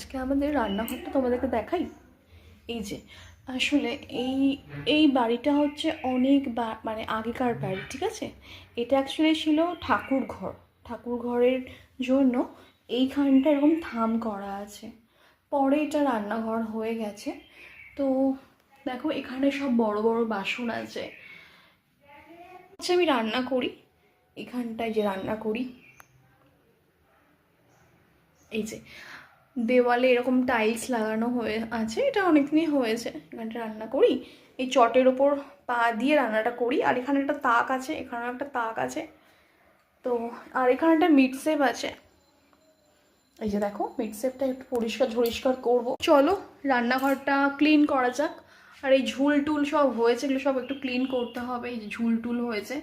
আজকে আমাদের রান্নাঘরটা তোমাদেরকে দেখাই। এই যে আসলে এই এই বাড়িটা হচ্ছে অনেক মানে আগেকার বাড়ি, ঠিক আছে। এটা অ্যাকচুয়ালি ছিল ঠাকুর ঘর। ঠাকুর ঘরের জন্য এইখানটা এরকম থাম করা আছে, পরে এটা রান্নাঘর হয়ে গেছে। তো দেখো এখানে সব বড় বড় বাসন আছে। আচ্ছা, আমি রান্না করি এখানটায়, যে রান্না করি এই যে দেওয়ালে এরকম টাইলস লাগানো হয়ে আছে, এটা অনেকদিনই হয়েছে। এখানটা রান্না করি, এই চটের ওপর পা দিয়ে রান্নাটা করি। আর এখানে একটা তাক আছে, এখানেও একটা তাক আছে। তো আর এখানে একটা মিট সেপ আছে, এই যে দেখো মিট সেপটা একটু পরিষ্কার ঝরিষ্কার করবো। চলো রান্নাঘরটা ক্লিন করা যাক। আর এই ঝুল টুল সব হয়েছে, এগুলো সব একটু ক্লিন করতে হবে। এই যে ঝুল টুল হয়েছে,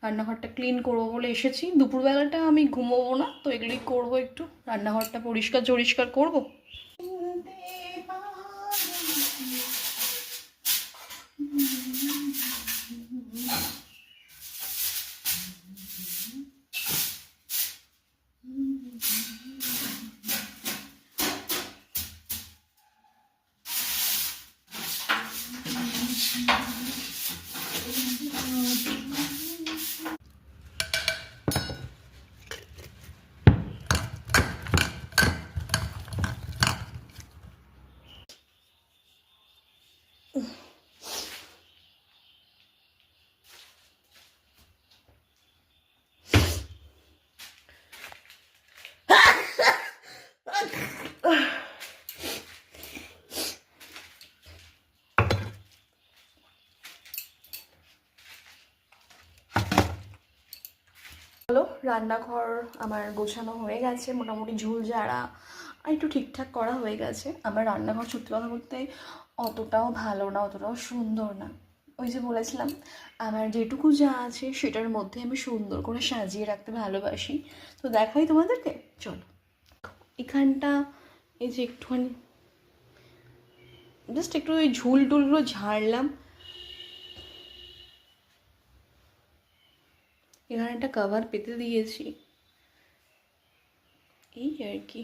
রান্নাঘরটা ক্লিন করবো বলে এসেছি। দুপুরবেলাটা আমি ঘুমোবো না, তো এগুলি করবো, একটু রান্নাঘরটা পরিষ্কার ঝরিষ্কার করবো। হলো, রান্নাঘর আমার গোছানো হয়ে গেছে, মোটামুটি ঝুল ঝাড়া আর একটু ঠিকঠাক করা হয়ে গেছে। আমার রান্নাঘর সত্যি কথা বলতে অতটাও ভালো না, অতটাও সুন্দর না। ওই যে বলেছিলাম, আমার যেটুকু যা আছে সেটার মধ্যে আমি সুন্দর করে সাজিয়ে রাখতে ভালোবাসি। তো দেখাই তোমাদেরকে, চলো। এখানটা এই যে একটুখানি জাস্ট একটু ওই ঝুল টুলগুলো ঝাড়লাম। এখানে একটা কভার পেতে দিয়েছি, এই আর কি।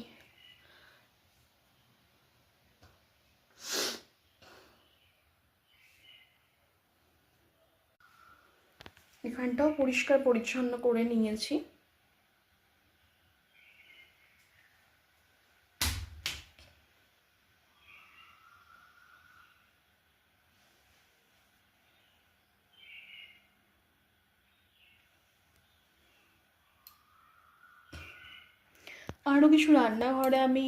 এখানটাও পরিষ্কার পরিচ্ছন্ন করে নিয়েছি। আরও কিছু রান্নাঘরে আমি